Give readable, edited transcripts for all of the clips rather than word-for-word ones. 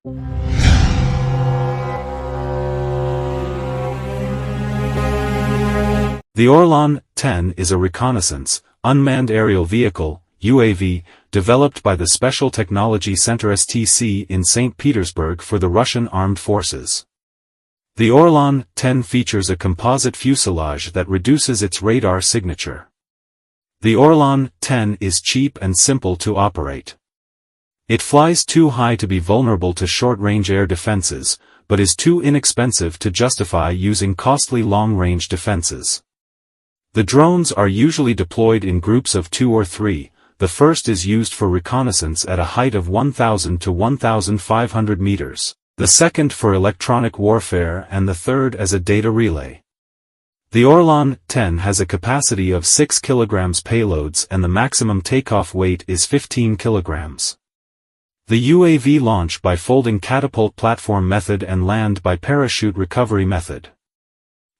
The Orlan-10 is a reconnaissance, unmanned aerial vehicle, UAV, developed by the Special Technology Center STC in St. Petersburg for the Russian Armed Forces. The Orlan-10 features a composite fuselage that reduces its radar signature. The Orlan-10 is cheap and simple to operate. It flies too high to be vulnerable to short-range air defenses, but is too inexpensive to justify using costly long-range defenses. The drones are usually deployed in groups of 2 or 3. The first is used for reconnaissance at a height of 1,000 to 1,500 meters, the second for electronic warfare, and the third as a data relay. The Orlan-10 has a capacity of 6 kilograms payloads and the maximum takeoff weight is 15 kilograms. The UAV launch by folding catapult platform method and land by parachute recovery method.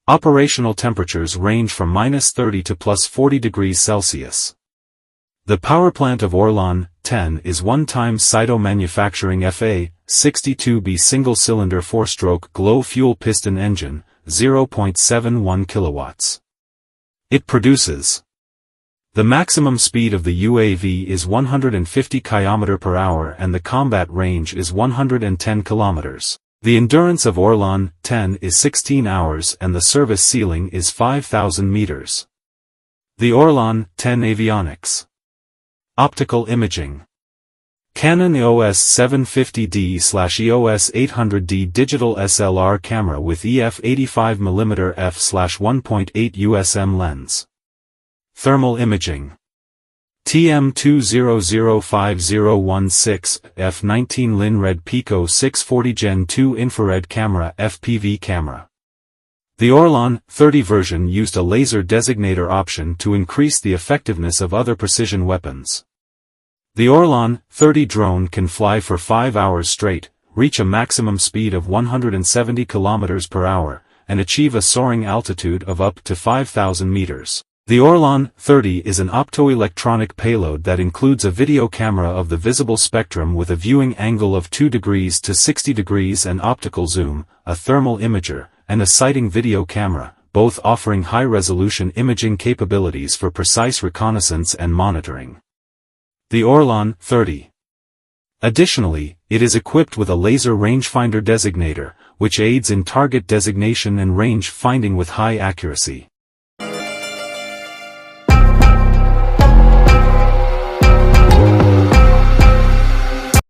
Operational temperatures range from -30 to +40 degrees Celsius. The powerplant of Orlan-10 is one-time Saito manufacturing FA-62B single-cylinder 4-stroke glow-fuel piston engine, 0.71 kilowatts. It produces. The maximum speed of the UAV is 150 km/h and the combat range is 110 km. The endurance of Orlan-10 is 16 hours and the service ceiling is 5,000 meters. The Orlan-10 avionics. Optical imaging. Canon EOS 750D/EOS 800D digital SLR camera with EF 85mm f/1.8 USM lens. Thermal imaging. TM2005016 f19 Linred Pico 640 Gen 2 infrared camera FPV camera. The Orlan-30 version used a laser designator option to increase the effectiveness of other precision weapons. The Orlan-30 drone can fly for 5 hours straight, reach a maximum speed of 170 km/h, and achieve a soaring altitude of up to 5,000 meters. The Orlan-30 is an optoelectronic payload that includes a video camera of the visible spectrum with a viewing angle of 2 degrees to 60 degrees and optical zoom, a thermal imager, and a sighting video camera, both offering high-resolution imaging capabilities for precise reconnaissance and monitoring. The Orlan-30. Additionally, it is equipped with a laser rangefinder designator, which aids in target designation and range finding with high accuracy.